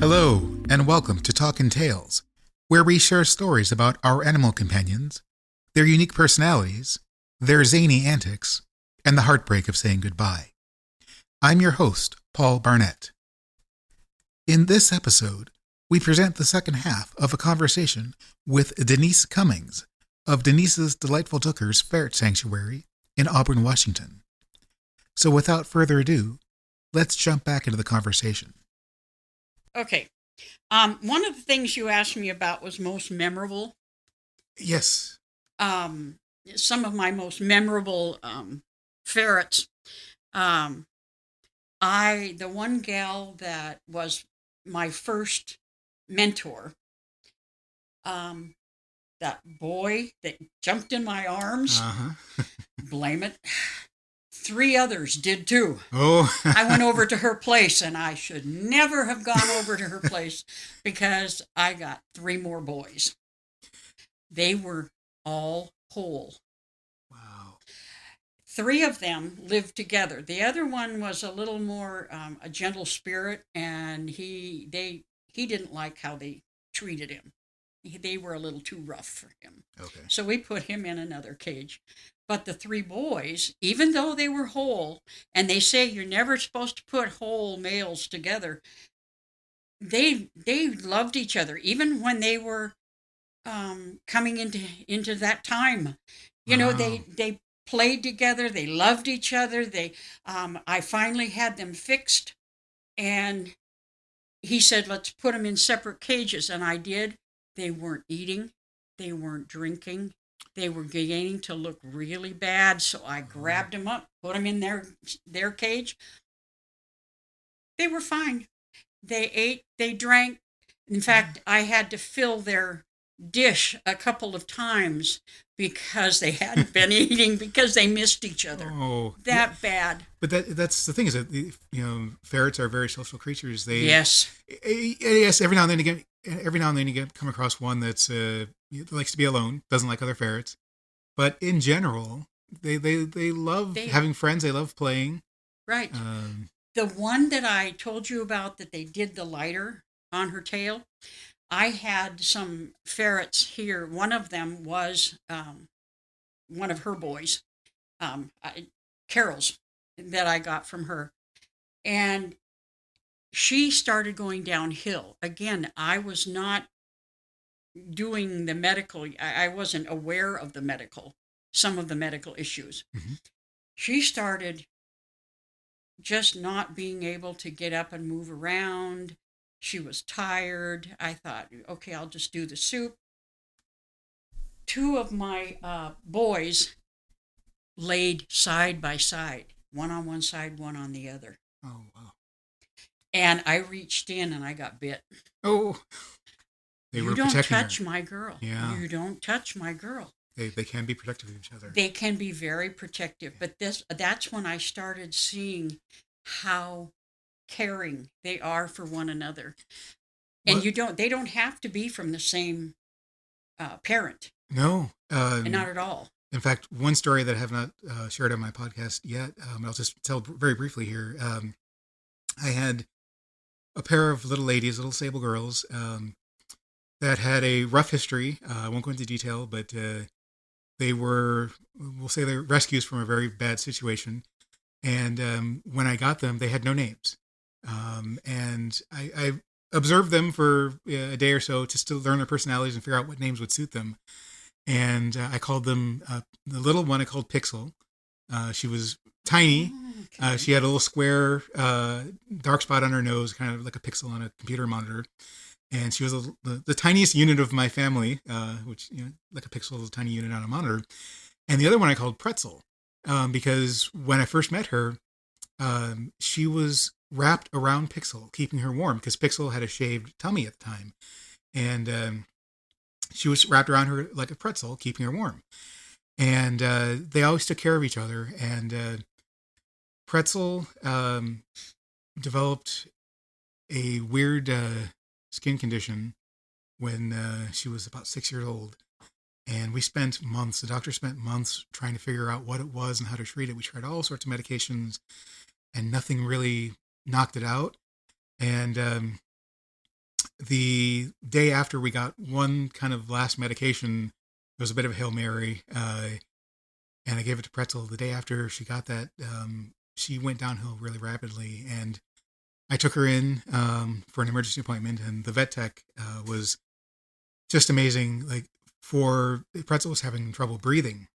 Hello, and welcome to Talkin' Tales, where we share stories about our animal companions, their unique personalities, their zany antics, and the heartbreak of saying goodbye. I'm your host, Paul Barnett. In this episode, we present the second half of a conversation with Denise Cummings of Denise's Delightful Dookers Ferret Sanctuary in Auburn, Washington. So without further ado, let's jump back into the conversation. Okay. One of the things you asked me about was most memorable. Yes. Some of my most memorable ferrets. The one gal that was my first mentor, that boy that jumped in my arms, blame it. 3 others did too. Oh. I went over to her place, and I should never have gone over to her place because I got 3 more boys. They were all whole. Wow. 3 of them lived together. The other one was a little more a gentle spirit, and he didn't like how they treated him. They were a little too rough for him. Okay. So we put him in another cage. But the 3 boys, even though they were whole, and they say you're never supposed to put whole males together, they loved each other, even when they were coming into that time. You know, they played together, they loved each other. I finally had them fixed, and he said, let's put them in separate cages, and I did. They weren't eating, they weren't drinking. They were beginning to look really bad, so I grabbed them up, put them in their cage. They were fine. They ate, they drank. In fact, I had to fill their dish a couple of times because they hadn't been eating, because they missed each other. Bad. But that's the thing, is that ferrets are very social creatures. Yes. Yes. Every now and then you come across one that's likes to be alone, doesn't like other ferrets. But in general, they love having friends. They love playing. Right. The one that I told you about that they did the lighter on her tail, I had some ferrets here. One of them was one of her boys, Carol's, that I got from her. And she started going downhill. Again, I was not doing the medical. I wasn't aware of some of the medical issues. Mm-hmm. She started just not being able to get up and move around. She was tired. I thought, okay, I'll just do the soup. 2 of my boys laid side by side, one on one side, one on the other. Oh, wow. And I reached in and I got bit. Oh. You don't touch my girl. Yeah. You don't touch my girl. They can be protective of each other. They can be very protective. But that's when I started seeing how caring they are for one another. And they don't have to be from the same parent. No. Not at all. In fact, one story that I have not shared on my podcast yet, I'll just tell very briefly here. I had a pair of little sable girls, that had a rough history. I won't go into detail, but they were rescues from a very bad situation. And when I got them, they had no names. And I observed them for a day or so just to learn their personalities and figure out what names would suit them. And I called them, the little one I called Pixel. She was tiny. Okay. She had a little square dark spot on her nose, kind of like a pixel on a computer monitor. And she was the tiniest unit of my family, which, like a pixel is a tiny unit on a monitor. And the other one I called Pretzel, because when I first met her, she was wrapped around Pixel, keeping her warm, because Pixel had a shaved tummy at the time. And she was wrapped around her like a pretzel, keeping her warm. And they always took care of each other. And Pretzel developed a weird skin condition when she was about 6 years old. And the doctor spent months trying to figure out what it was and how to treat it. We tried all sorts of medications and nothing really knocked it out. And the day after we got one kind of last medication, it was a bit of a Hail Mary, and I gave it to Pretzel. The day after she got that, she went downhill really rapidly, and I took her in for an emergency appointment, and the vet tech was just amazing. Like, for Pretzel was having trouble breathing,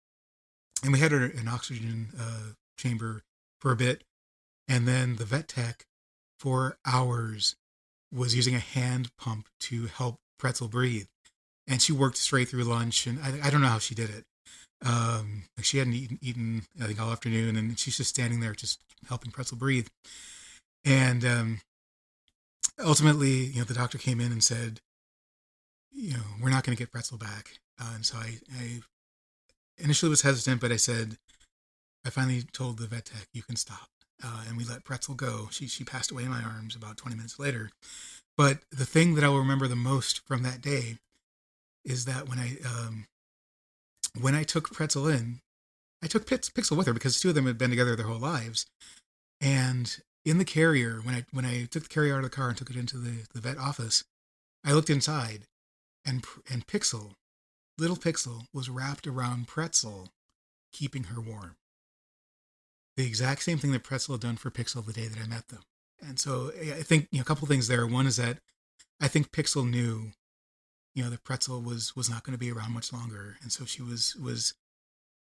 and we had her in an oxygen chamber for a bit, and then the vet tech for hours was using a hand pump to help Pretzel breathe, and she worked straight through lunch, and I don't know how she did it. Like, she hadn't eaten I think all afternoon, and she's just standing there just helping Pretzel breathe. And ultimately, the doctor came in and said, we're not going to get Pretzel back. And so I initially was hesitant, but I finally told the vet tech, you can stop. And we let Pretzel go. She passed away in my arms about 20 minutes later. But the thing that I will remember the most from that day is that when I took Pretzel in, I took Pixel with her because the two of them had been together their whole lives. And in the carrier, when I took the carrier out of the car and took it into the vet office, I looked inside, and Pixel, little Pixel, was wrapped around Pretzel, keeping her warm. The exact same thing that Pretzel had done for Pixel the day that I met them. And so I think a couple things there. One is that I think Pixel knew, that Pretzel was not going to be around much longer, and so she was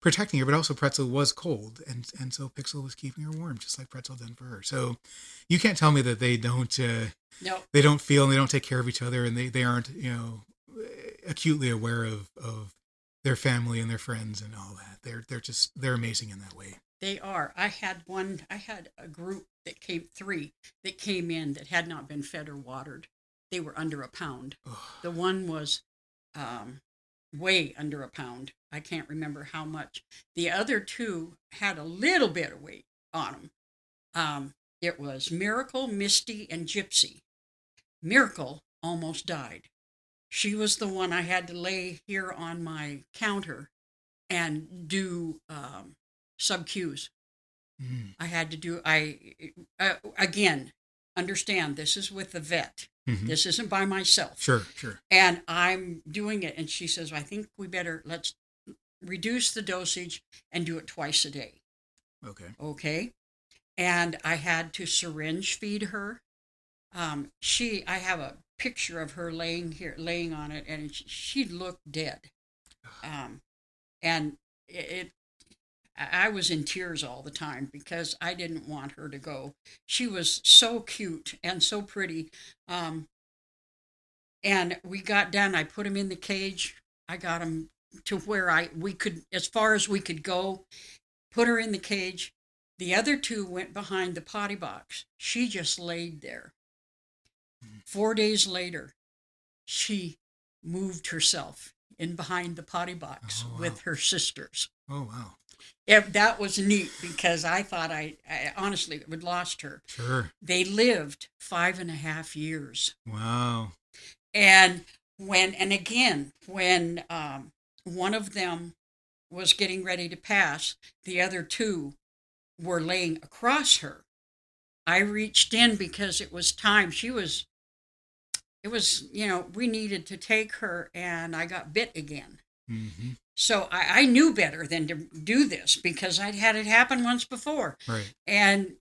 protecting her, but also Pretzel was cold, and so Pixel was keeping her warm, just like Pretzel done for her. So you can't tell me that they don't No. they don't feel and they don't take care of each other, and they aren't acutely aware of their family and their friends and all that. They're amazing in that way. They are. I had a group three that came in that had not been fed or watered. They were under a pound. The one was way under a pound. I can't remember how much. The other two had a little bit of weight on them. It was Miracle, Misty, and Gypsy. Miracle almost died. She was the one I had to lay here on my counter and do sub-Qs. I had to do, again, understand, this is with the vet. Mm-hmm. This isn't by myself. Sure. And I'm doing it, and she says, I think let's reduce the dosage and do it twice a day. Okay. And I had to syringe feed her. I have a picture of her laying on it, and she looked dead. And I was in tears all the time because I didn't want her to go. She was so cute and so pretty. And we got done. I put him in the cage. I got him to where we could, as far as we could go, put her in the cage. The other two went behind the potty box. She just laid there. 4 days later, she moved herself in behind the potty box with her sisters. Oh, wow. That was neat because I thought I honestly would lost her. Sure. They lived 5.5 years. Wow. And when one of them was getting ready to pass, the other two were laying across her. I reached in because it was time. We needed to take her, and I got bit again. Mm-hmm. So I knew better than to do this because I'd had it happen once before. Right. And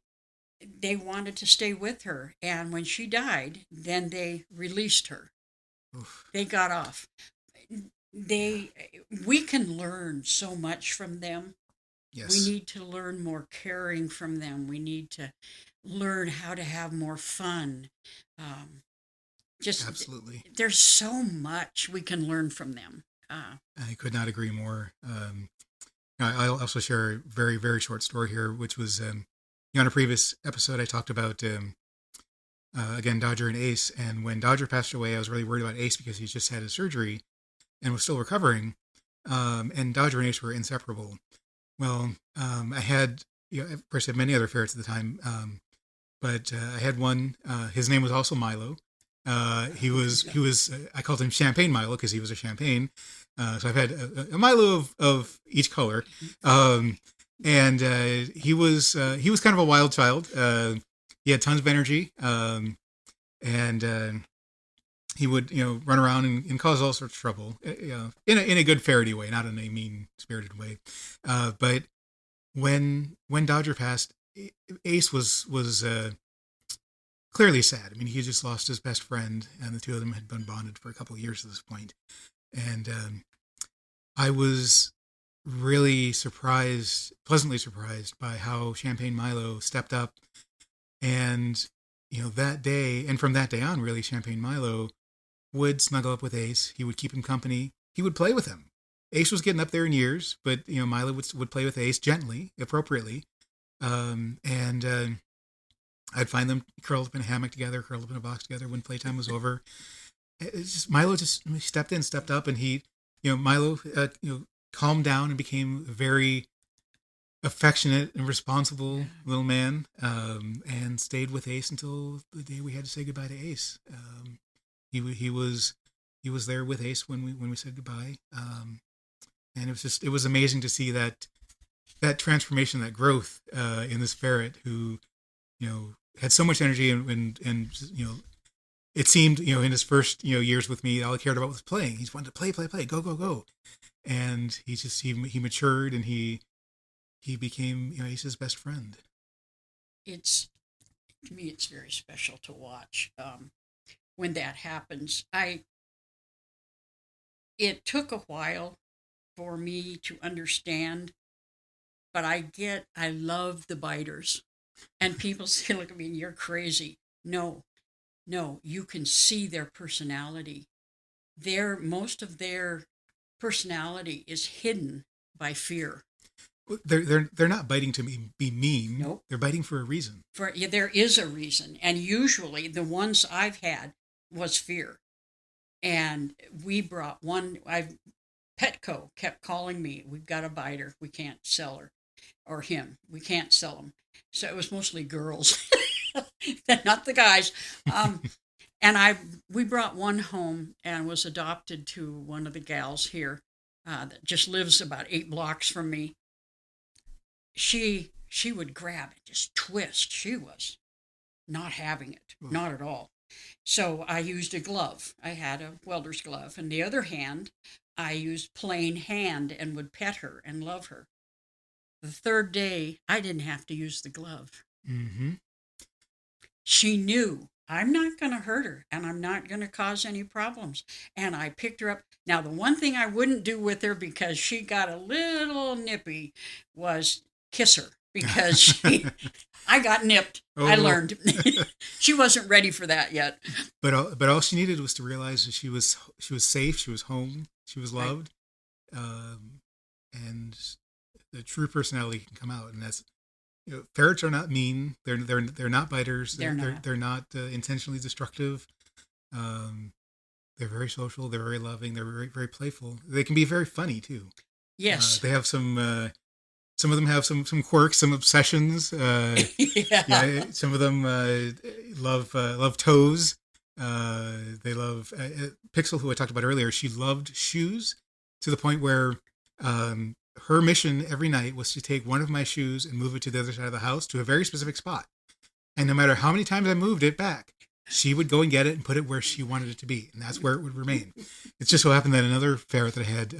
they wanted to stay with her. And when she died, then they released her. Oof. They got off. We can learn so much from them. Yes. We need to learn more caring from them. We need to learn how to have more fun. Absolutely. There's so much we can learn from them. I could not agree more. I'll also share a very, very short story here, which was on a previous episode I talked about, again, Dodger and Ace. And when Dodger passed away, I was really worried about Ace because he just had his surgery and was still recovering. And Dodger and Ace were inseparable. Well, I had, of course, I had many other ferrets at the time, but I had one. His name was also Milo. He was. I called him Champagne Milo because he was a champagne. So I've had a Milo of each color, and he was kind of a wild child. He had tons of energy, and he would, run around and cause all sorts of trouble, in a good ferrety way, not in a mean spirited way. But when Dodger passed, Ace was clearly sad. I mean, he had just lost his best friend, and the two of them had been bonded for a couple of years at this point. And I was really pleasantly surprised by how Champagne Milo stepped up. And, that day, and from that day on, really, Champagne Milo would snuggle up with Ace. He would keep him company. He would play with him. Ace was getting up there in years, but, Milo would play with Ace gently, appropriately. And I'd find them curled up in a hammock together, curled up in a box together when playtime was over. Milo just stepped up, and Milo, calmed down and became a very affectionate and responsible little man, and stayed with Ace until the day we had to say goodbye to Ace. He was there with Ace when we said goodbye, and it was amazing to see that transformation, that growth in this ferret who had so much energy and it seemed, in his first, years with me, all he cared about was playing. He just wanted to play, go. And he matured, and he became, Ace's best friend. To me, it's very special to watch when that happens. It took a while for me to understand, but I love the biters. And people say, look at me, you're crazy. No, you can see their personality. Most of their personality is hidden by fear. They're not biting to be mean. Nope. They're biting for a reason. There is a reason, and usually the ones I've had was fear. And we brought one. Petco kept calling me. We've got a biter. We can't sell her, or him. We can't sell him. So it was mostly girls, not the guys. And we brought one home and was adopted to one of the gals here that just lives about 8 blocks from me. She would grab and just twist. She was not having it, not at all. So I used a glove. I had a welder's glove. And the other hand, I used plain hand and would pet her and love her. The third day, I didn't have to use the glove. Mm-hmm. She knew, I'm not going to hurt her, and I'm not going to cause any problems. And I picked her up. Now, the one thing I wouldn't do with her, because she got a little nippy, was kiss her. Because I got nipped. Oh. I learned. She wasn't ready for that yet. But all she needed was to realize that she was safe, she was home, she was loved, right. And the true personality can come out, and that's, ferrets are not mean. They're not biters. They're not intentionally destructive. They're very social. They're very loving. They're very, very playful. They can be very funny too. Yes, they have some. Some of them have some quirks, some obsessions. Yeah, some of them love toes. They love Pixel, who I talked about earlier. She loved shoes to the point where her mission every night was to take one of my shoes and move it to the other side of the house to a very specific spot. And no matter how many times I moved it back, she would go and get it and put it where she wanted it to be, and that's where it would remain. It just so happened that another ferret that I had,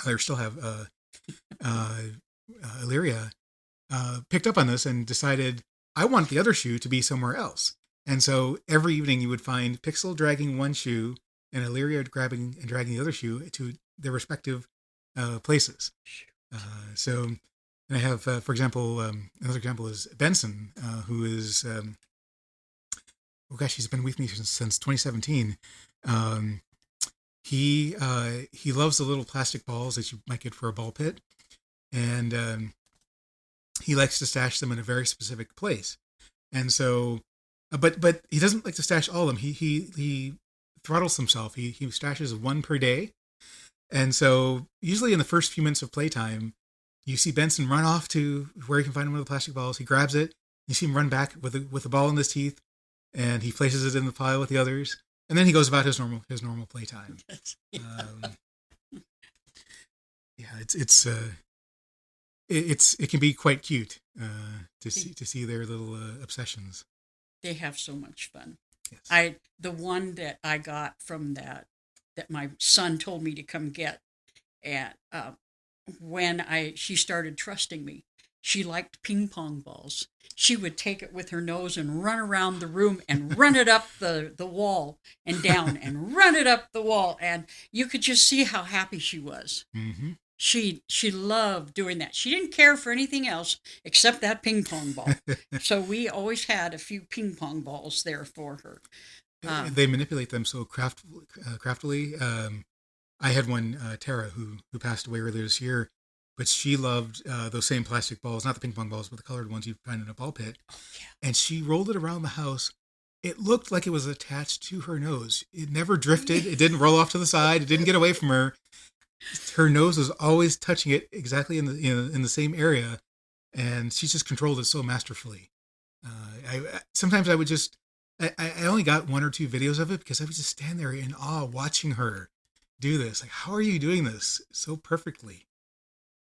I still have. Illyria picked up on this and decided, I want the other shoe to be somewhere else. And so every evening you would find Pixel dragging one shoe and Illyria grabbing and dragging the other shoe to their respective places. So, and I have, for example, another example is Benson, who is, he's been with me since 2017. He loves the little plastic balls that you might get for a ball pit, and he likes to stash them in a very specific place. And so, but he doesn't like to stash all of them. He throttles himself. He stashes one per day, and so usually in the first few minutes of playtime, you see Benson run off to where he can find one of the plastic balls. He grabs it. You see him run back with the ball in his teeth, and he places it in the pile with the others. And then he goes about his normal playtime. It can be quite cute to see their little obsessions. They have so much fun. Yes. The one that I got from that my son told me to come get, and when she started trusting me, she liked ping pong balls. She would take it with her nose and run around the room and run it up the wall and down and run it up the wall, and you could just see how happy she was. Mm-hmm. She loved doing that. She didn't care for anything else except that ping pong ball. So we always had a few ping pong balls there for her. They manipulate them so craftily. I had one, Tara, who passed away earlier this year, but she loved those same plastic balls, not the ping pong balls, but the colored ones you find in a ball pit. Oh, yeah. And she rolled it around the house. It looked like it was attached to her nose. It never drifted. It didn't roll off to the side. It didn't get away from her. Her nose was always touching it exactly in the same area, and she just controlled it so masterfully. Sometimes I would just I only got one or two videos of it because I would just stand there in awe watching her do this. Like, how are you doing this so perfectly?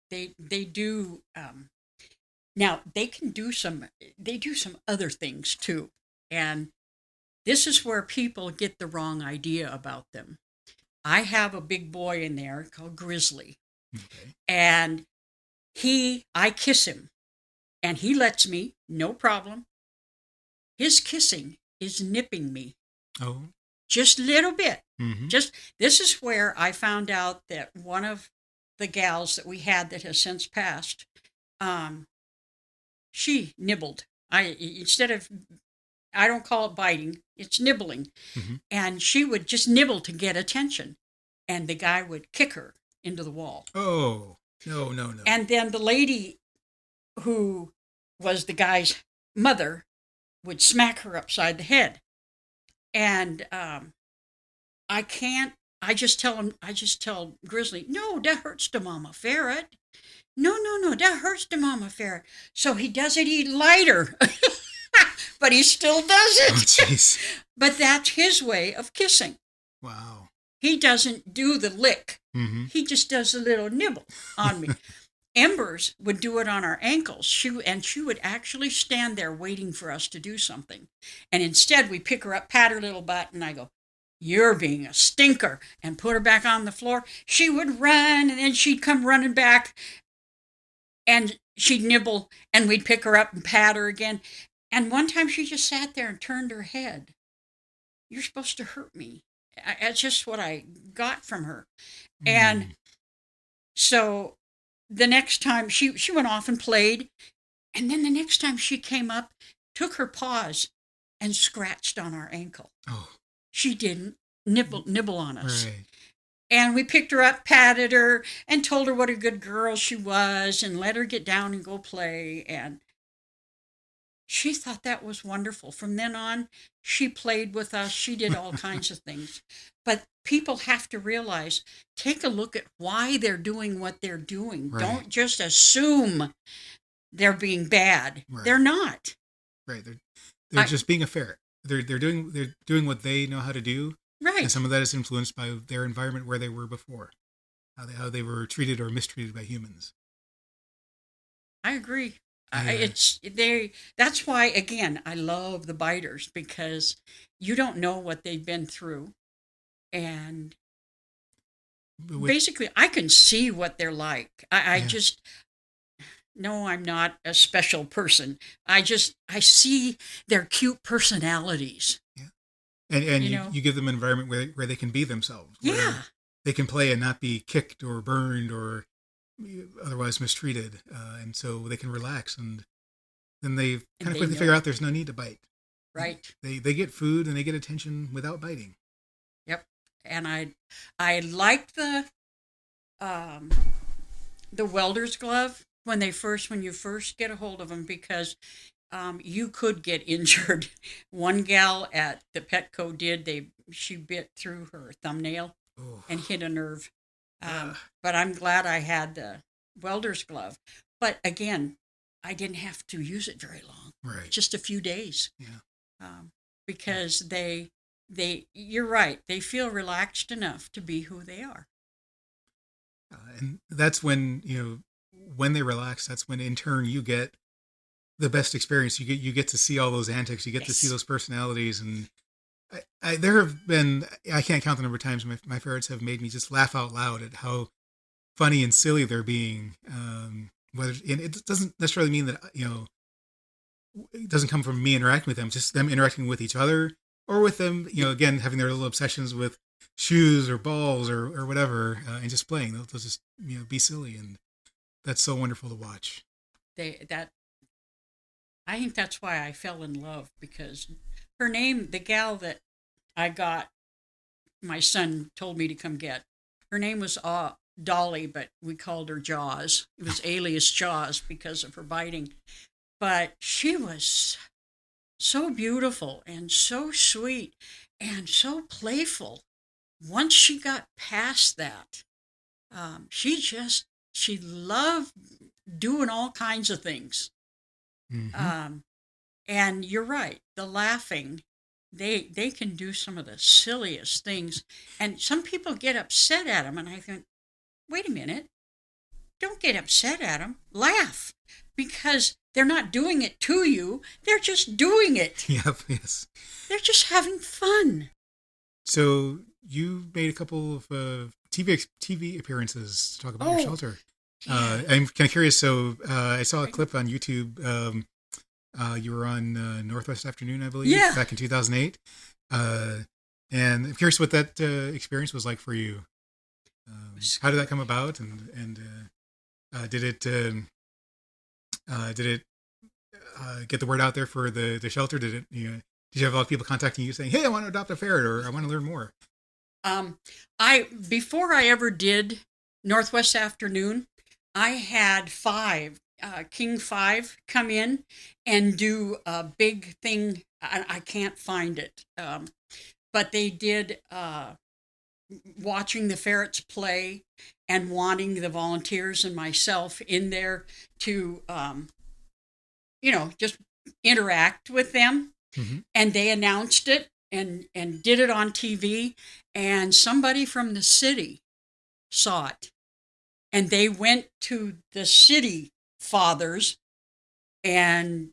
They do. Now they do some other things too, and this is where people get the wrong idea about them. I have a big boy in there called Grizzly, Okay. and I kiss him, and he lets me, no problem. His kissing is nipping me. Oh. Just a little bit. Mm-hmm. This is where I found out that one of the gals that we had that has since passed, she nibbled. I don't call it biting, it's nibbling. Mm-hmm. And she would just nibble to get attention. And the guy would kick her into the wall. Oh, no. And then the lady who was the guy's mother would smack her upside the head. And I just tell Grizzly, no, that hurts the mama ferret. No, that hurts the mama ferret. So he does it eat lighter. But he still does it. Oh, jeez. But that's his way of kissing. Wow. He doesn't do the lick. Mm-hmm. He just does a little nibble on me. Embers would do it on our ankles. She would actually stand there waiting for us to do something. And instead, we pick her up, pat her little butt, and I go, "You're being a stinker," and put her back on the floor. She would run, and then she'd come running back, and she'd nibble, and we'd pick her up and pat her again. And one time she just sat there and turned her head. "You're supposed to hurt me." That's just what I got from her. And so the next time she went off and played. And then the next time she came up, took her paws and scratched on our ankle. Oh. She didn't nibble on us. Right. And we picked her up, patted her, and told her what a good girl she was and let her get down and go play. And she thought that was wonderful. From then on, she played with us. She did all kinds of things. But people have to realize, take a look at why they're doing what they're doing. Right. Don't just assume they're being bad. Right. They're not. Right. They're just being a ferret. They're doing what they know how to do. Right. And some of that is influenced by their environment where they were before, how they were treated or mistreated by humans. I agree. Yeah. That's why, again, I love the biters, because you don't know what they've been through. And basically, I can see what they're like. No, I'm not a special person. I see their cute personalities. Yeah. And you give them an environment where they can be themselves. Yeah. Where they can play and not be kicked or burned or otherwise mistreated. And so they can relax, and then they kind of quickly figure out there's no need to bite. Right. They get food and they get attention without biting. Yep. And I like the welder's glove when you first get a hold of them, because you could get injured. One gal at the Petco she bit through her thumbnail and hit a nerve. But I'm glad I had the welder's glove. But again, I didn't have to use it very long. Right. Just a few days. Yeah. Because you're right. They feel relaxed enough to be who they are. And that's when, when they relax, that's when in turn you get the best experience. You get to see all those antics. You get to see those personalities, and there have been, I can't count the number of times my ferrets have made me just laugh out loud at how funny and silly they're being. Whether and it doesn't necessarily mean that it doesn't come from me interacting with them, just them interacting with each other or with them. Again, having their little obsessions with shoes or balls or whatever, and just playing. They'll just be silly, and that's so wonderful to watch. I think that's why I fell in love, because her name, the gal that I got, my son told me to come get, her name was Dolly, but we called her Jaws. It was alias Jaws because of her biting. But she was so beautiful and so sweet and so playful. Once she got past that, she loved doing all kinds of things. Mm-hmm. And you're right, the laughing, they can do some of the silliest things. And some people get upset at them, and I think, wait a minute, don't get upset at them, laugh, because they're not doing it to you, they're just doing it. Yep, yes. They're just having fun. So you made a couple of TV appearances to talk about your shelter. Yeah. I'm kind of curious. So I saw a clip on YouTube. You were on Northwest Afternoon, I believe, back in 2008. And I'm curious what that experience was like for you. How did that come about? And did it get the word out there for the shelter? Did you have a lot of people contacting you saying, "Hey, I want to adopt a ferret," or "I want to learn more"? Before I ever did Northwest Afternoon, I had King 5 come in and do a big thing. I can't find it, but they did watching the ferrets play and wanting the volunteers and myself in there to, just interact with them. Mm-hmm. And they announced it and did it on TV, and somebody from the city saw it. And they went to the city fathers, and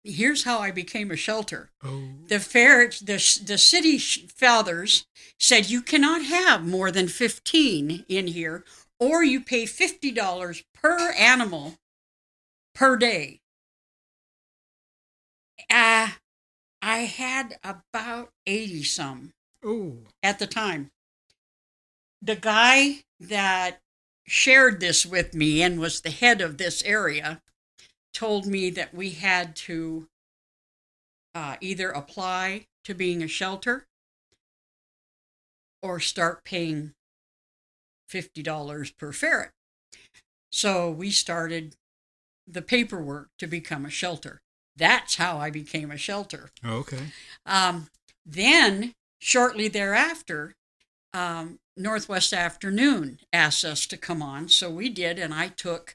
here's how I became a shelter. Oh. The ferrets, the city fathers said, you cannot have more than 15 in here, or you pay $50 per animal per day. I had about 80 some at the time. The guy that shared this with me and was the head of this area told me that we had to either apply to being a shelter or start paying $50 per ferret. So we started the paperwork to become a shelter. That's how I became a shelter. Oh, okay. Then, shortly thereafter, Northwest Afternoon asked us to come on, so we did, and I took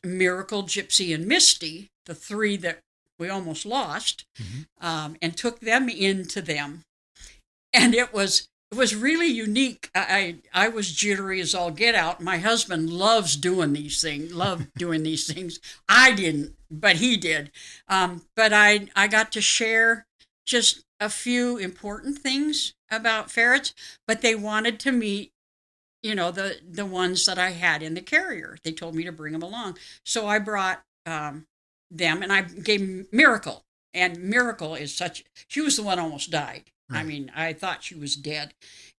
Miracle, Gypsy, and Misty, the three that we almost lost, mm-hmm. And took them into them. And it was really unique. I was jittery as all get out. My husband loved doing these things. I didn't, but he did. But I got to share just a few important things about ferrets, but they wanted to meet, the ones that I had in the carrier. They told me to bring them along. So I brought them, and I gave Miracle. And Miracle she was the one who almost died. Right. I mean, I thought she was dead.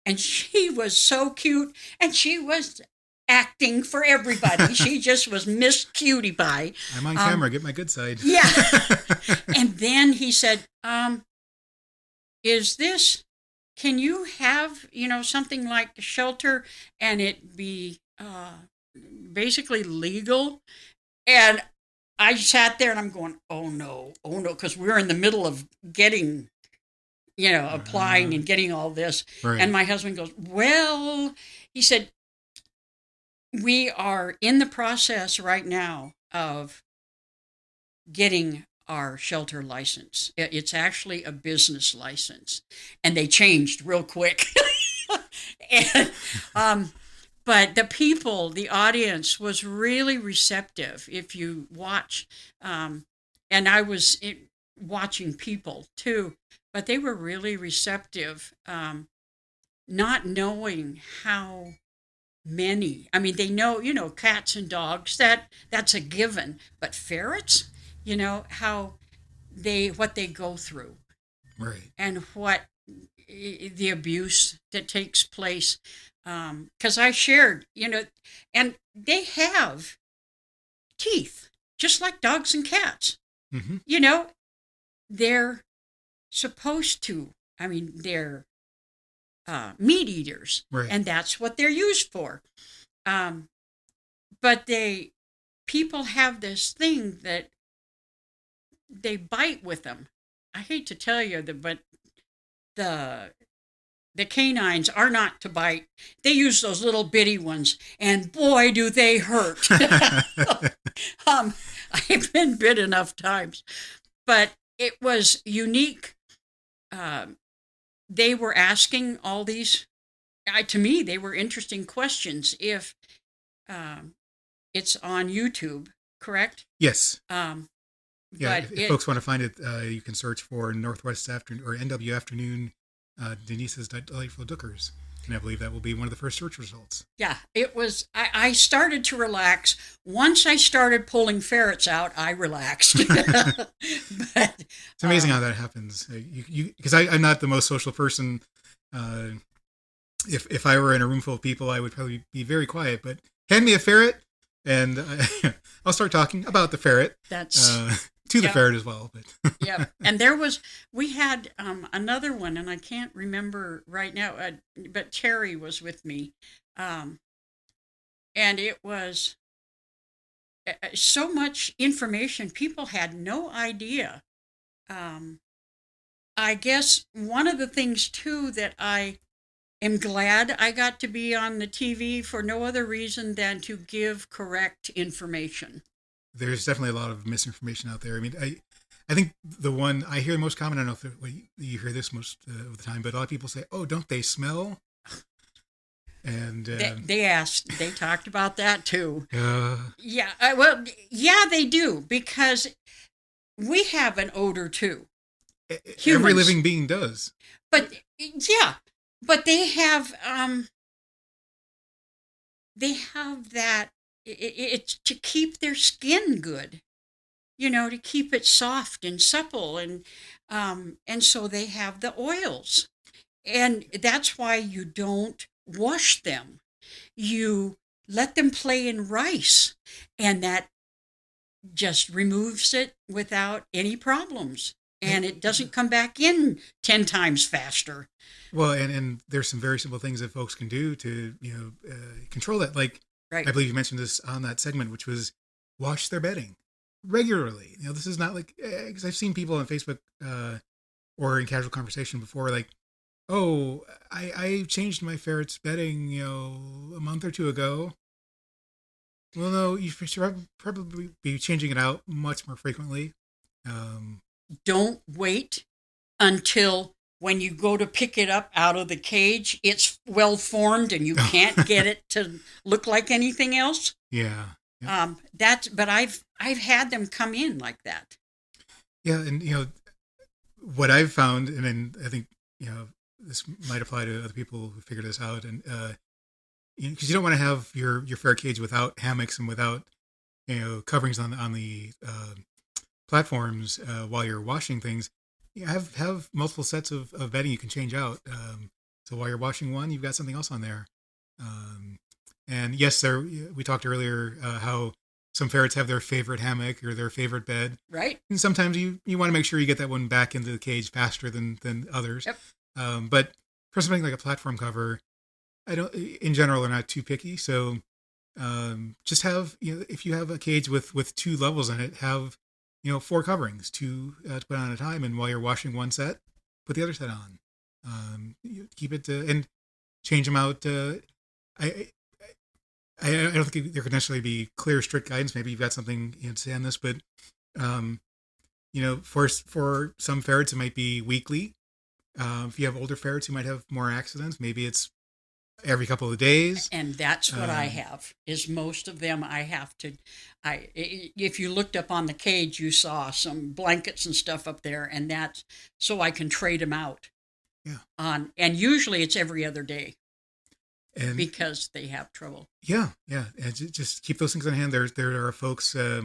And she was so cute, and she was acting for everybody. She just was Miss Cutie Pie. I'm on camera, get my good side. Yeah. And then he said, can you have, something like a shelter and it be basically legal? And I sat there and I'm going, oh no, because we're in the middle of getting, applying and getting all this. Right. And my husband goes, well, he said, we are in the process right now of getting our shelter license. It's actually a business license, and they changed real quick. But the audience was really receptive. If you watch, and I was watching people too. but they were really receptive, not knowing how many. I mean, they know, cats and dogs, that's a given, but ferrets, how what they go through Right. and what the abuse that takes place. Because I shared, and they have teeth, just like dogs and cats. Mm-hmm. They're supposed to. I mean, they're meat eaters, Right. and that's what they're used for. Um, but people have this thing that they bite with them. I hate to tell you that, but the the canines are not to bite. They use those little bitty ones, and boy, do they hurt. I've been bit enough times, but it was unique. Um, they were asking all these. To me, they were interesting questions. If um, it's on YouTube, correct? Yes. Yeah. But If folks want to find it, you can search for Northwest Afternoon or NW Afternoon Denise's Delightful Dookers. And I believe that will be one of the first search results. Yeah, it was. I started to relax. Once I started pulling ferrets out, I relaxed. But It's amazing how that happens. Because I'm not the most social person. If I were in a room full of people, I would probably be very quiet. But hand me a ferret, and I'll start talking about the ferret. That's to the ferret as well. But yeah, and we had another one, and I can't remember right now, but Terry was with me, and it was so much information. People had no idea. I guess one of the things too that I am glad I got to be on the TV for no other reason than to give correct information. there's definitely a lot of misinformation out there. I mean, I think the one I hear most common, I don't know if you hear this most of the time, but a lot of people say, "Oh, don't they smell?" And they talked about that too. yeah, Yeah, they do, because we have an odor too. every Humans. living being does. But yeah, but they have that. It's to keep their skin good, to keep it soft and supple, and so they have the oils, and that's why you don't wash them. You let them play in rice, and that just removes it without any problems, and it doesn't come back in 10 times faster. Well, and there's some very simple things that folks can do to control that. Like Right. I believe you mentioned this on that segment, which was wash their bedding regularly. This is not like, because I've seen people on Facebook or in casual conversation before, like, oh, I changed my ferret's bedding, a month or two ago. Well, no, you should probably be changing it out much more frequently. Don't wait until when you go to pick it up out of the cage, it's well formed and you can't get it to look like anything else. Yeah. But I've had them come in like that. Yeah, and what I've found, and then I think this might apply to other people who figure this out, and because you don't want to have your ferret cage without hammocks and without coverings on the platforms while you're washing things. You have multiple sets of bedding you can change out. So while you're washing one, you've got something else on there. And yes, we talked earlier how some ferrets have their favorite hammock or their favorite bed. Right. And sometimes you want to make sure you get that one back into the cage faster than others. Yep. But for something like a platform cover, in general, are not too picky. So just have, if you have a cage with two levels in it, have 4 coverings, 2 to put on at a time, and while you're washing one set, put the other set on. Keep it and change them out. I don't think there could necessarily be clear, strict guidance. Maybe you've got something to say on this, but for some ferrets it might be weekly. If you have older ferrets who might have more accidents, maybe it's every couple of days. And that's what I have. Is most of them I have to. If you looked up on the cage, you saw some blankets and stuff up there, and that's so I can trade them out. Yeah. And usually it's every other day. And because they have trouble. Yeah, and just keep those things on hand. There are folks all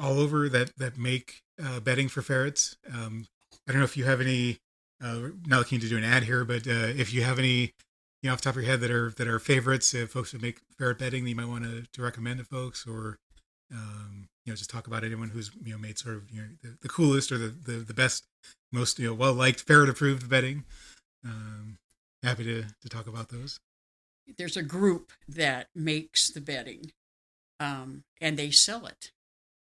over that make bedding for ferrets. I don't know if you have any. Not looking to do an ad here, but if you have any, off the top of your head that are favorites, folks who make ferret bedding that you might want to recommend to folks, or just talk about anyone who's made sort of the coolest or the best, most well liked ferret approved bedding. Happy to talk about those. There's a group that makes the bedding, and they sell it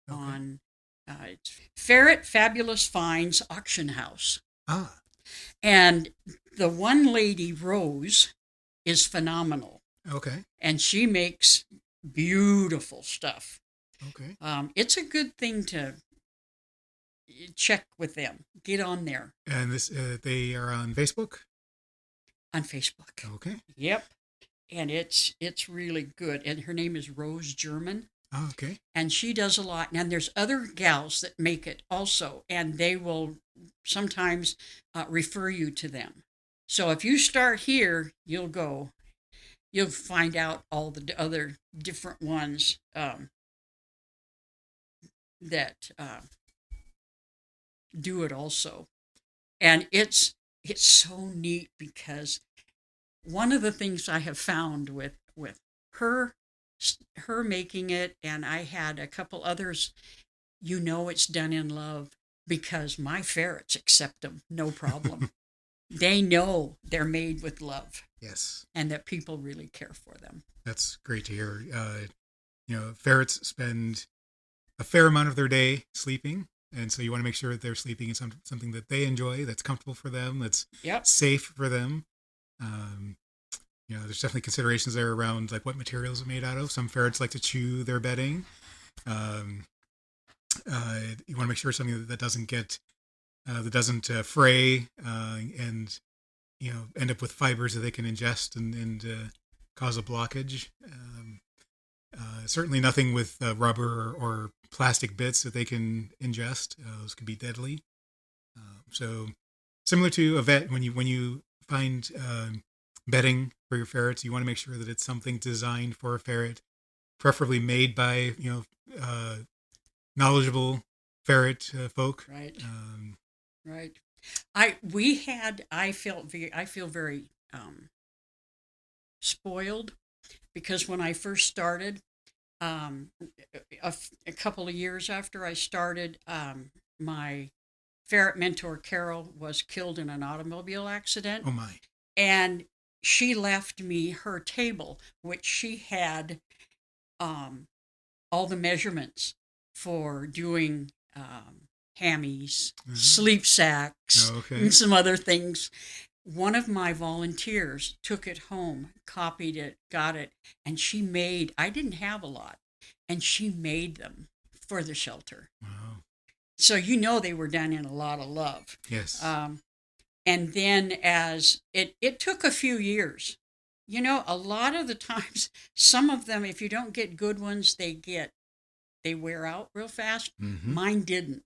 on it's Ferret Fabulous Finds Auction House. Ah. And the one lady, Rose, is phenomenal. Okay. And she makes beautiful stuff. Okay. It's a good thing to check with them. Get on there. And this they are on Facebook? On Facebook. Okay. Yep. And it's really good. And her name is Rose German. Oh, okay. And she does a lot. And there's other gals that make it also. And they will sometimes refer you to them. So if you start here, you'll find out all the other different ones that do it also. And it's so neat because one of the things I have found with her making it, and I had a couple others, it's done in love because my ferrets accept them, no problem. They know they're made with love. Yes. And that people really care for them. That's great to hear. Ferrets spend a fair amount of their day sleeping. And so you want to make sure that they're sleeping in something that they enjoy, that's comfortable for them, that's safe for them. There's definitely considerations there around like what materials are made out of. Some ferrets like to chew their bedding. You want to make sure it's something that doesn't fray and end up with fibers that they can ingest and cause a blockage. Certainly nothing with rubber or plastic bits that they can ingest. Those can be deadly. So similar to a vet, when you find bedding for your ferrets, you want to make sure that it's something designed for a ferret, preferably made by knowledgeable ferret folk. Right. Right. I feel very spoiled because when I first started, a couple of years after I started, my ferret mentor Carol was killed in an automobile accident. Oh my! And she left me her table, which she had all the measurements for doing hammies, sleep sacks, and some other things. One of my volunteers took it home, copied it, got it, and I didn't have a lot, and she made them for the shelter. Wow. So they were done in a lot of love. Yes. And then as it took a few years, a lot of the times, some of them, if you don't get good ones, they wear out real fast. Mm-hmm. Mine didn't.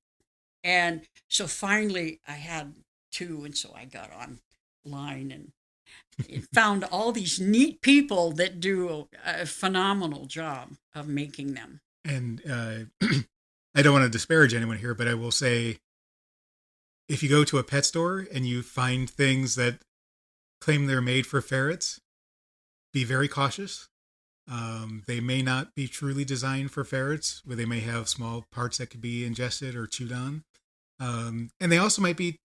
And so finally I had two. And so I got online and found all these neat people that do a phenomenal job of making them. And I don't want to disparage anyone here, but I will say, if you go to a pet store and you find things that claim they're made for ferrets, be very cautious. They may not be truly designed for ferrets, where they may have small parts that could be ingested or chewed on. And they also might be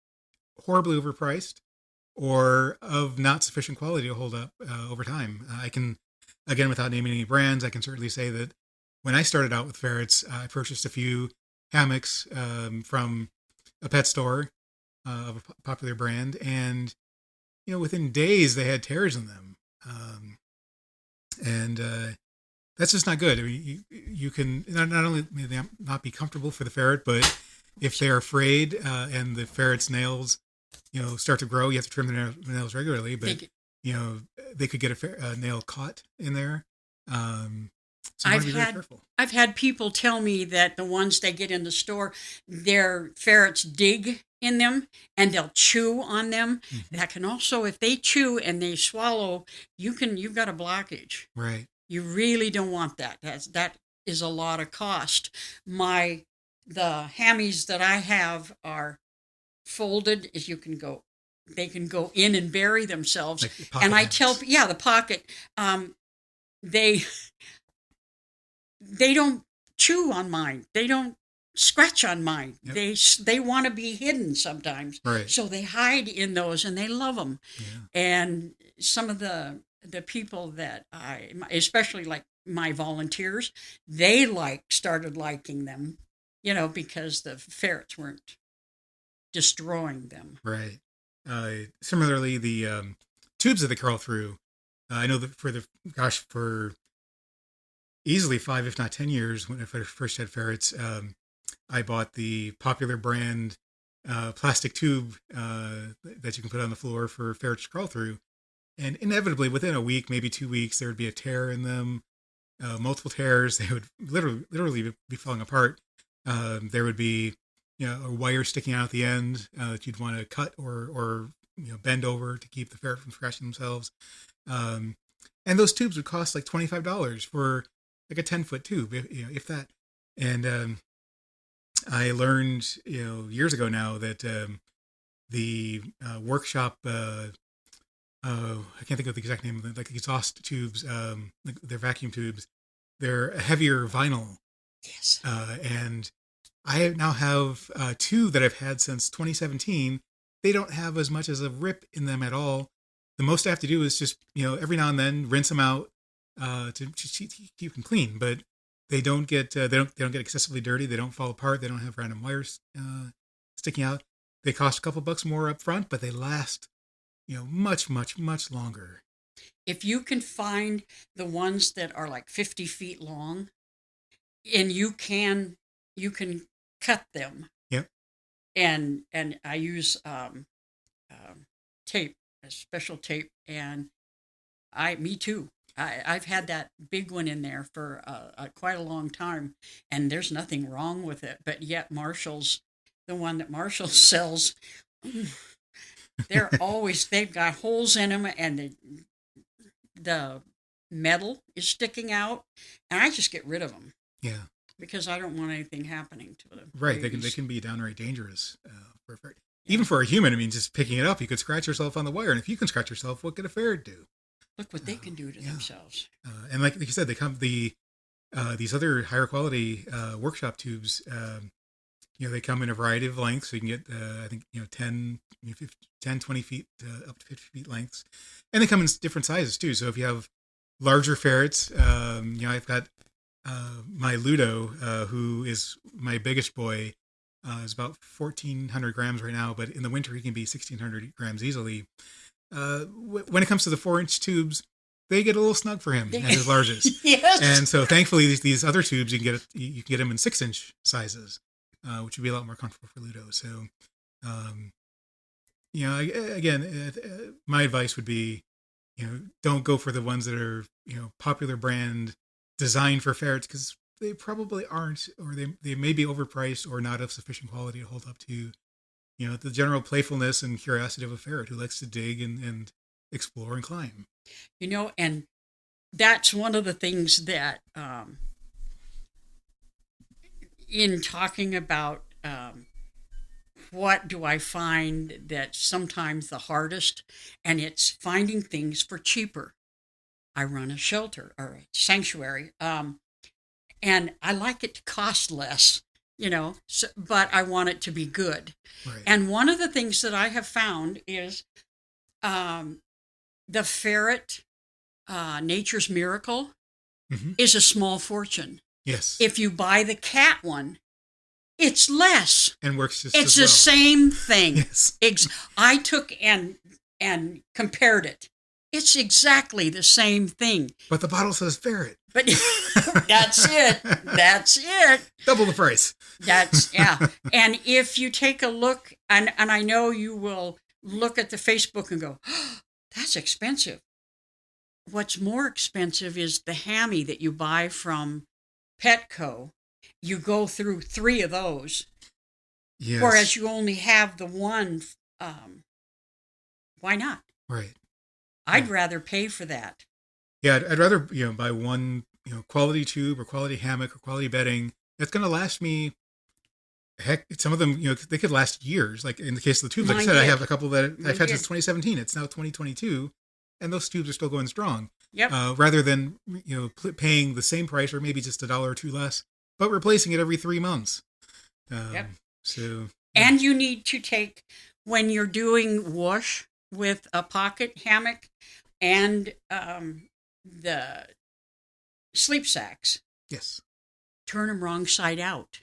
horribly overpriced or of not sufficient quality to hold up over time. I can, again, without naming any brands, I can certainly say that when I started out with ferrets, I purchased a few hammocks from a pet store of a popular brand, and within days they had tears in them, and that's just not good. I mean, you can not only may they not be comfortable for the ferret, but if they are frayed and the ferret's nails start to grow, you have to trim the nails regularly. But they could get a nail caught in there. So you want I've to be very had careful. I've had people tell me that the ones they get in the store, their ferrets dig in them and they'll chew on them. Mhm. That can also, if they chew and they swallow, you've got a blockage. Right. You really don't want that. That is a lot of cost. The hammies that I have are folded as you can go. They can go in and bury themselves. Like pocket And I hammock. the pocket. They they don't chew on mine. They don't scratch on mine. Yep. They want to be hidden sometimes. Right. So they hide in those and they love them. Yeah. And some of the people that especially like my volunteers, they started liking them, because the ferrets weren't destroying them. Right. Similarly, the tubes that they crawl through. I know that for easily 5, if not 10 years, when I first had ferrets, I bought the popular brand plastic tube that you can put on the floor for ferrets to crawl through. And inevitably, within a week, maybe 2 weeks, there would be a tear in them, multiple tears. They would literally be falling apart. There would be, a wire sticking out at the end that you'd want to cut or bend over to keep the ferret from scratching themselves. And those tubes would cost like $25 for like a 10-foot tube, if that. And I learned, years ago now that the workshop, I can't think of the exact name of them, like exhaust tubes, they're vacuum tubes. They're a heavier vinyl. Yes. And I now have 2 that I've had since 2017. They don't have as much as a rip in them at all. The most I have to do is just, every now and then rinse them out to keep them clean. But they don't get they don't get excessively dirty. They don't fall apart. They don't have random wires sticking out. They cost a couple bucks more up front, but they last much, much, much longer. If you can find the ones that are like 50 feet long, and you can cut them. Yep. And I use tape, a special tape, and me too. I've had that big one in there for quite a long time, and there's nothing wrong with it. But yet the one that Marshall sells, they've got holes in them, and the metal is sticking out, and I just get rid of them. Yeah. Because I don't want anything happening to them. Right. They can be downright dangerous for a ferret. Yeah. Even for a human, I mean, just picking it up, you could scratch yourself on the wire. And if you can scratch yourself, what could a ferret do? Look what they can do to themselves. And like you said, they come these other higher quality workshop tubes. They come in a variety of lengths. So you can get, I think, 10, 20 feet up to 50 feet lengths. And they come in different sizes too. So if you have larger ferrets, I've got my Ludo, who is my biggest boy, is about 1,400 grams right now, but in the winter he can be 1,600 grams easily. When it comes to the 4-inch tubes, they get a little snug for him at his largest. Yes. And so thankfully you can get them in 6-inch sizes, which would be a lot more comfortable for Ludo. So, again, my advice would be, don't go for the ones that are, popular brand designed for ferrets, because they probably aren't, or they may be overpriced or not of sufficient quality to hold up to, the general playfulness and curiosity of a ferret who likes to dig and explore and climb. And that's one of the things that, in talking about what do I find that's sometimes the hardest, and it's finding things for cheaper. I run a shelter or a sanctuary, and I like it to cost less, but I want it to be good. Right. And one of the things that I have found is the ferret, Nature's Miracle, is a small fortune. Yes. If you buy the cat one, it's less. And works just It's as well. the same thing. Yes. I took and compared it. It's exactly the same thing. But the bottle says ferret. But that's it. That's it. Double the price. And if you take a look, and I know you will look at the Facebook and go, That's expensive. What's more expensive is the hammy that you buy from Petco. You go through 3 of those, whereas Yes. you only have the one. Um, why not? Right. I'd Yeah. rather pay for that. Yeah. I'd rather, buy one, quality tube or quality hammock or quality bedding. That's going to last me. Heck, some of them, they could last years. Like in the case of the tubes, like I Mine said, I have did. a couple that I've Mine had since did. 2017. It's now 2022, and those tubes are still going strong. Yep. Rather than paying the same price or maybe just $1 or $2 less, but replacing it every 3 months. Yep. So yeah. And you need to take, when you're doing wash with a pocket hammock and the sleep sacks, Yes. turn them wrong side out.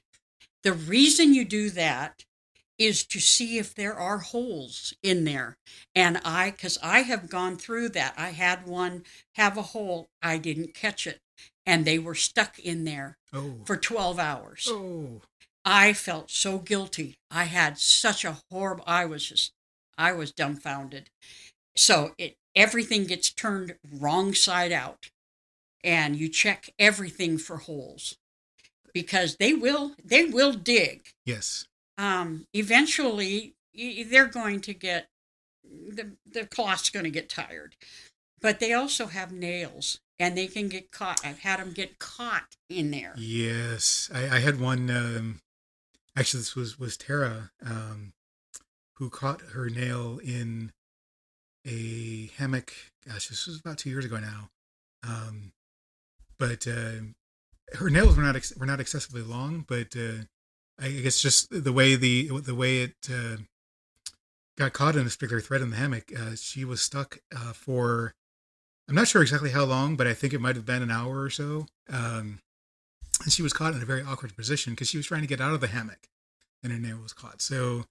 The reason you do that is to see if there are holes in there. And because I have gone through that, I had one have a hole, I didn't catch it, and they were stuck in there Oh. for 12 hours. Oh. I felt so guilty. I had such a horrible, I was dumbfounded. So everything gets turned wrong side out, and you check everything for holes because they will dig. Yes. Eventually they're going to get the cloth's going to get tired, but they also have nails and they can get caught. I've had them get caught in there. Yes. I had one. Actually, this was Tara, who caught her nail in a hammock. Gosh, this was about 2 years ago now. But her nails were not excessively long, but I guess just the way it got caught in this particular thread in the hammock, she was stuck for, I'm not sure exactly how long, but I think it might have been an hour or so. And she was caught in a very awkward position because she was trying to get out of the hammock, and her nail was caught. So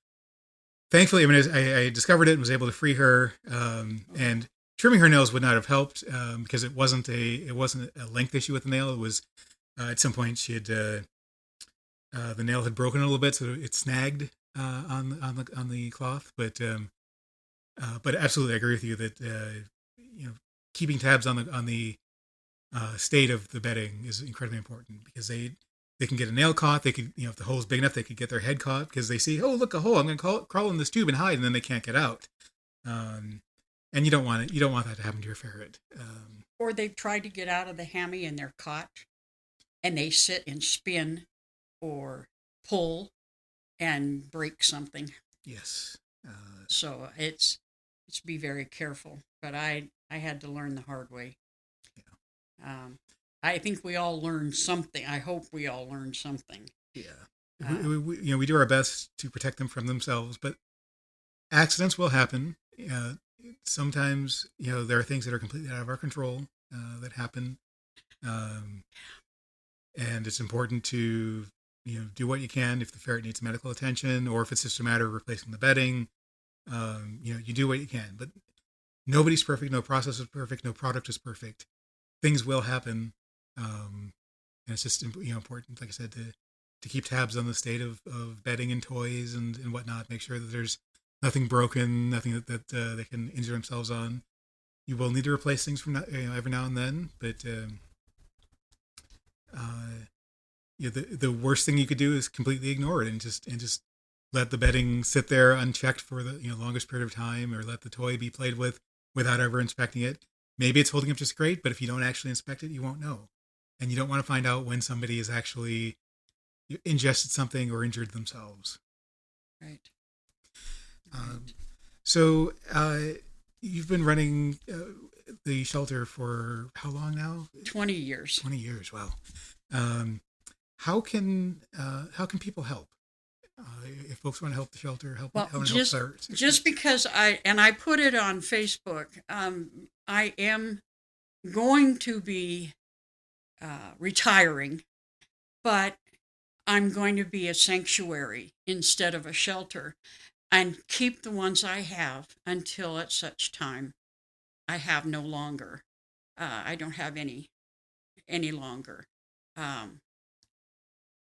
thankfully, I mean, I discovered it and was able to free her. And trimming her nails would not have helped because it wasn't a length issue with the nail. It was at some point she had the nail had broken a little bit, so it snagged on the cloth. But absolutely, I agree with you that keeping tabs on the state of the bedding is incredibly important because they can get a nail caught. They could, if the hole's big enough, they could get their head caught because they see, oh, look, a hole. I'm going to crawl in this tube and hide, and then they can't get out. And you don't want it. You don't want that to happen to your ferret. Or they've tried to get out of the hammy and they're caught, and they sit and spin or pull and break something. Yes. So it's be very careful. But I had to learn the hard way. Yeah. I think we all learned something. I hope we all learned something. Yeah. We do our best to protect them from themselves, but accidents will happen. Sometimes, there are things that are completely out of our control that happen. And it's important to, do what you can if the ferret needs medical attention or if it's just a matter of replacing the bedding. You do what you can, but nobody's perfect. No process is perfect. No product is perfect. Things will happen. And it's just, important, like I said, to keep tabs on the state of bedding and toys and whatnot. Make sure that there's nothing broken, nothing that they can injure themselves on. You will need to replace things from every now and then, but the worst thing you could do is completely ignore it and just let the bedding sit there unchecked for the longest period of time, or let the toy be played with without ever inspecting it. Maybe it's holding up just great, but if you don't actually inspect it, you won't know, and you don't want to find out when somebody has actually ingested something or injured themselves. Right. So you've been running the shelter for how long now? 20 years. 20 years. Wow. How can people help? If folks want to help the shelter, help just because I put it on Facebook, I am going to be retiring, but I'm going to be a sanctuary instead of a shelter, and keep the ones I have until at such time I have no longer. I don't have any longer.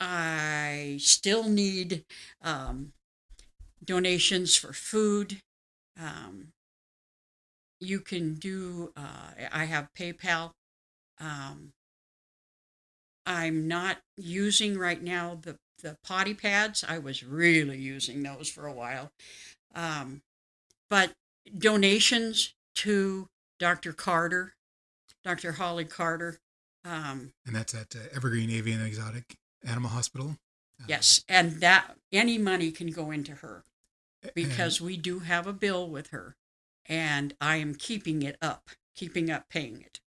I still need donations for food. you can do, I have PayPal. Um, I'm not using right now the potty pads. I was really using those for a while. But donations to Dr. Carter, Dr. Holly Carter. And that's at Evergreen Avian and Exotic Animal Hospital. Yes, and that any money can go into her because we do have a bill with her, and I am keeping up paying it.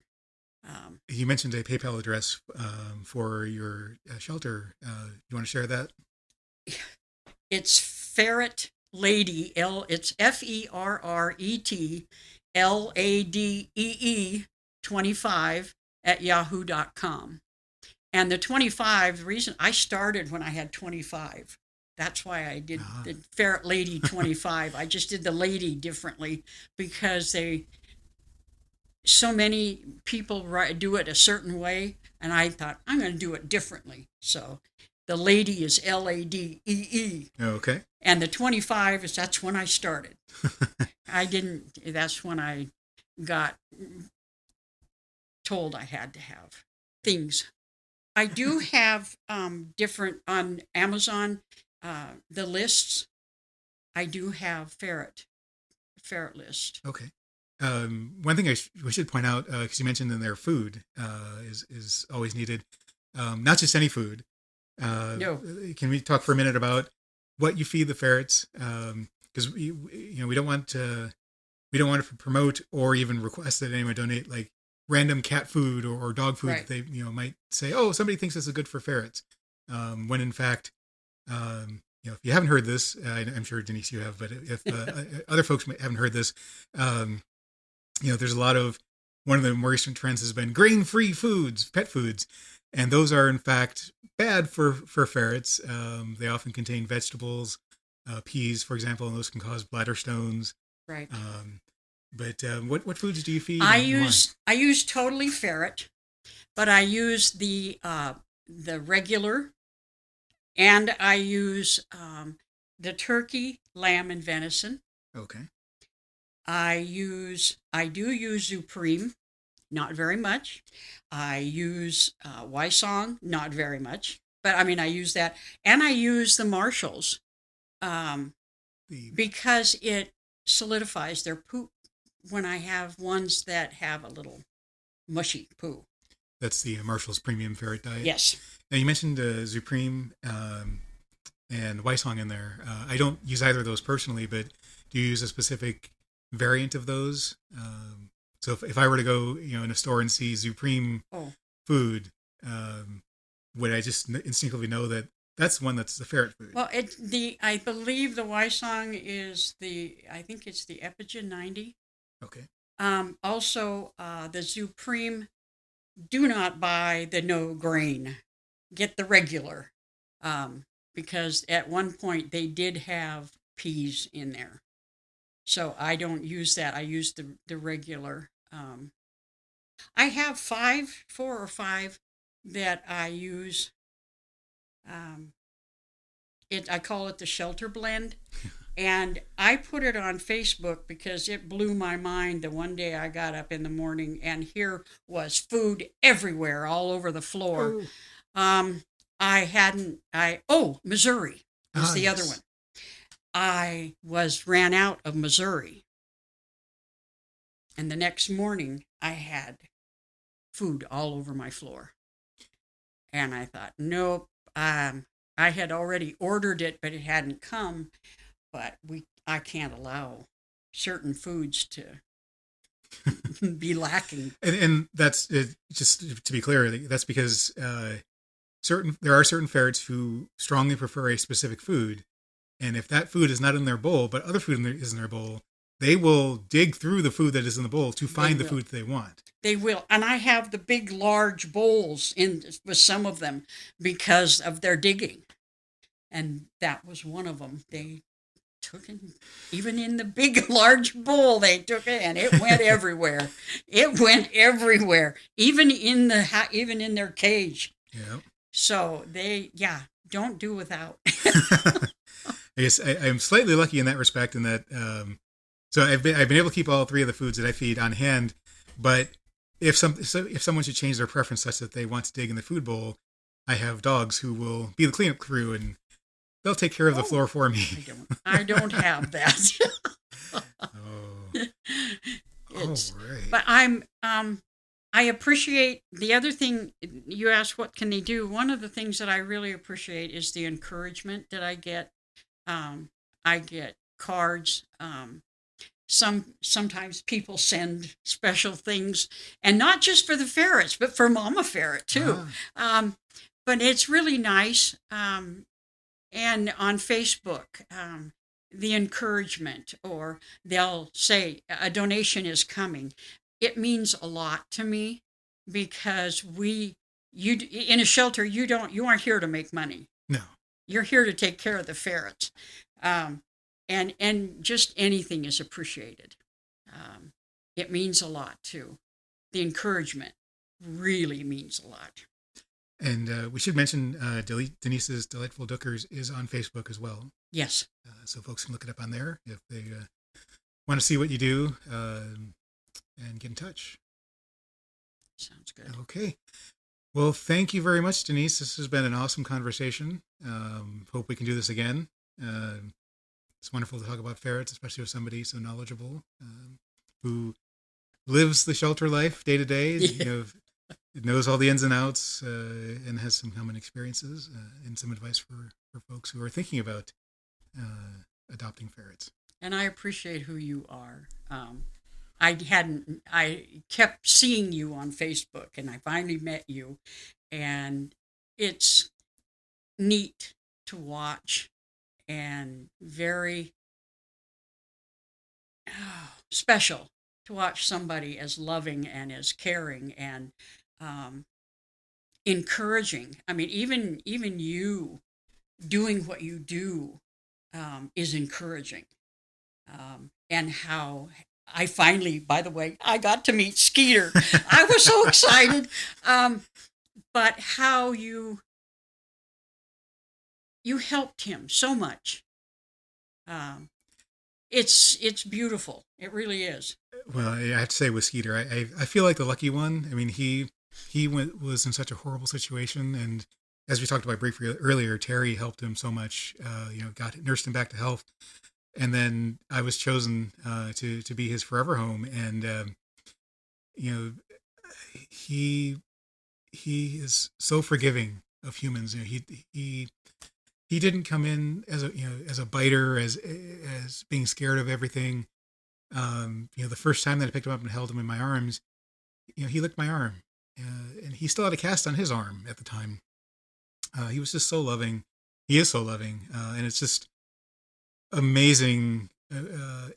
You mentioned a PayPal address for your shelter. You want to share that? It's Ferret Lady It's FERRET LADEE 25 @yahoo.com. And the 25, the reason I started when I had 25. That's why I did the Ferret Lady 25. I just did the lady differently because so many people do it a certain way, and I thought, I'm going to do it differently. So the lady is LADEE. Okay. And the 25 that's when I started. That's when I got told I had to have things. I do have different on Amazon, the lists. I do have ferret list. Okay. One thing we should point out, because you mentioned in there food is always needed, not just any food. No. Can we talk for a minute about what you feed the ferrets? Because we don't want to promote or even request that anyone donate like random cat food or dog food that they might say, oh, somebody thinks this is good for ferrets, when in fact, if you haven't heard this, I'm sure Denise you have, but if other folks haven't heard this, there's a lot of, one of the more recent trends has been grain-free foods, pet foods, and those are in fact bad for ferrets. They often contain vegetables, peas, for example, and those can cause bladder stones. Right. But what foods do you feed? I use totally ferret, but I use the regular, and I use the turkey, lamb, and venison. Okay. I do use Supreme, not very much. I use Wysong, not very much, but I mean I use that, and I use the Marshalls, because it solidifies their poop when I have ones that have a little mushy poo. That's the Marshall's Premium Ferret Diet. Yes. Now you mentioned Supreme and Wysong in there. I don't use either of those personally, but do you use a specific variant of those? So if I were to go in a store and see Supreme food, would I just instinctively know that that's one that's the ferret food? Well, I believe the Wysong is I think it's the Epigen 90. Okay. Also, the Supreme, do not buy the no grain. Get the regular, because at one point they did have peas in there. So I don't use that. I use the regular. I have 4 or 5 that I use. I call it the shelter blend. And I put it on Facebook because it blew my mind the one day I got up in the morning and here was food everywhere, all over the floor. Missouri is the other one. I ran out of Missouri. And the next morning I had food all over my floor. And I thought, nope, I had already ordered it, but it hadn't come. But I can't allow certain foods to be lacking. And that's just to be clear, that's because there are certain ferrets who strongly prefer a specific food, and if that food is not in their bowl, but other food is in their bowl, they will dig through the food that is in the bowl to find the food that they want. They will, and I have the big, large bowls with some of them because of their digging, and that was one of them. They took it, even in the big, large bowl, they took it, and it went everywhere. It went everywhere, even in their cage. Yeah. So don't do without. I guess I'm slightly lucky in that respect, in that So I've been able to keep all three of the foods that I feed on hand, but if someone should change their preference such that they want to dig in the food bowl, I have dogs who will be the cleanup crew and they'll take care of the floor for me. I don't have that. Oh, It's, all right. but I appreciate the other thing you asked. What can they do? One of the things that I really appreciate is the encouragement that I get. I get cards. Sometimes people send special things, and not just for the ferrets, but for Mama Ferret too. But it's really nice. And on Facebook, the encouragement, or they'll say a donation is coming. It means a lot to me because you in a shelter, you aren't here to make money. No. You're here to take care of the ferrets. And just anything is appreciated. It means a lot too. The encouragement really means a lot. And we should mention Denise's Delightful Dookers is on Facebook as well. Yes. So folks can look it up on there if they want to see what you do and get in touch. Sounds good. Okay. Well, thank you very much, Denise. This has been an awesome conversation. Hope we can do this again. It's wonderful to talk about ferrets, especially with somebody so knowledgeable who lives the shelter life day to day. Knows all the ins and outs and has some common experiences and some advice for folks who are thinking about adopting ferrets. And I appreciate who you are. I kept seeing you on Facebook, and I finally met you, and it's neat to watch and very special to watch somebody as loving and as caring and encouraging. I mean, even you doing what you do is encouraging. And how I finally, by the way, I got to meet Skeeter. I was so excited. But how you helped him so much. It's beautiful. It really is. Well, I have to say with Skeeter, I feel like the lucky one. I mean, he was in such a horrible situation, and as we talked about briefly earlier, Terry helped him so much. Nursed him back to health, and then I was chosen to be his forever home, and he is so forgiving of humans. He didn't come in as a biter, as being scared of everything. The first time that I picked him up and held him in my arms, he licked my arm, and he still had a cast on his arm at the time. He was just so loving. He is so loving, and it's just amazing.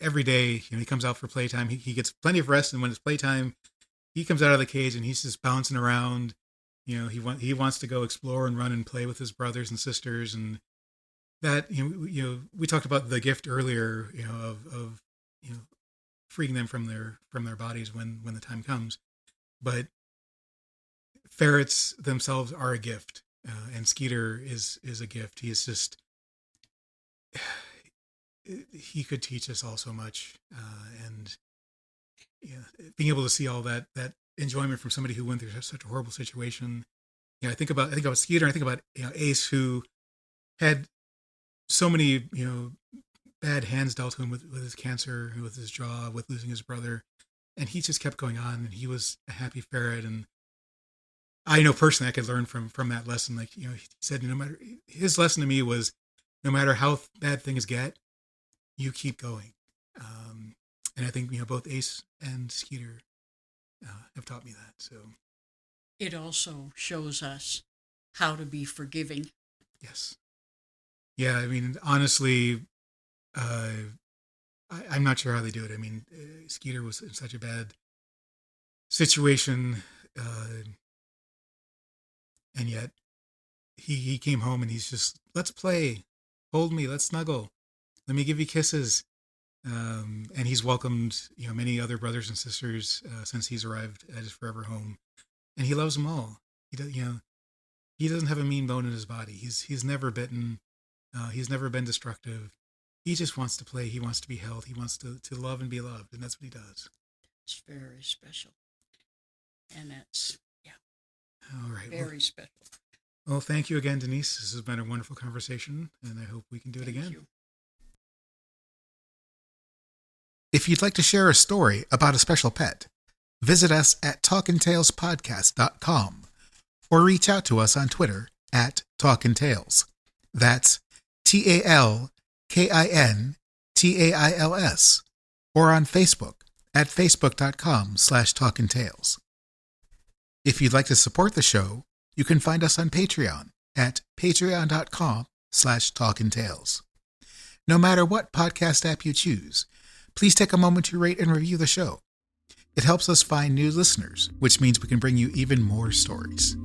Every day, he comes out for playtime. He gets plenty of rest, and when it's playtime, he comes out of the cage and he's just bouncing around. He wants to go explore and run and play with his brothers and sisters, and that we talked about the gift earlier, of freeing them from their bodies when the time comes. But ferrets themselves are a gift, and Skeeter is a gift. He is just he could teach us all so much, and being able to see all that enjoyment from somebody who went through such a horrible situation. I think about Skeeter. I think about Ace, who had so many bad hands dealt to him with his cancer, with his jaw, with losing his brother, and he just kept going on. And he was a happy ferret. And I know personally I could learn from that lesson. Like he said, his lesson to me was, no matter how bad things get, you keep going. And I think both Ace and Skeeter have taught me that. So it also shows us how to be forgiving. Yes. Yeah, I mean, honestly, I'm not sure how they do it. I mean, Skeeter was in such a bad situation, and yet he came home and he's just, let's play, hold me, let's snuggle, let me give you kisses. And he's welcomed many other brothers and sisters since he's arrived at his forever home, and he loves them all. He doesn't have a mean bone in his body. He's never bitten. He's never been destructive. He just wants to play. He wants to be held. He wants to love and be loved, and that's what he does. It's very special. And that's, All right. very special. Well, thank you again, Denise. This has been a wonderful conversation, and I hope we can do it Thank again. you. If you'd like to share a story about a special pet, visit us at talkandtalespodcast.com or reach out to us on Twitter at talkandtales. That's TALKINTAILS, or on Facebook at facebook.com/talkandtales. If you'd like to support the show, you can find us on Patreon at patreon.com/talkandtales. No matter what podcast app you choose, please take a moment to rate and review the show. It helps us find new listeners, which means we can bring you even more stories.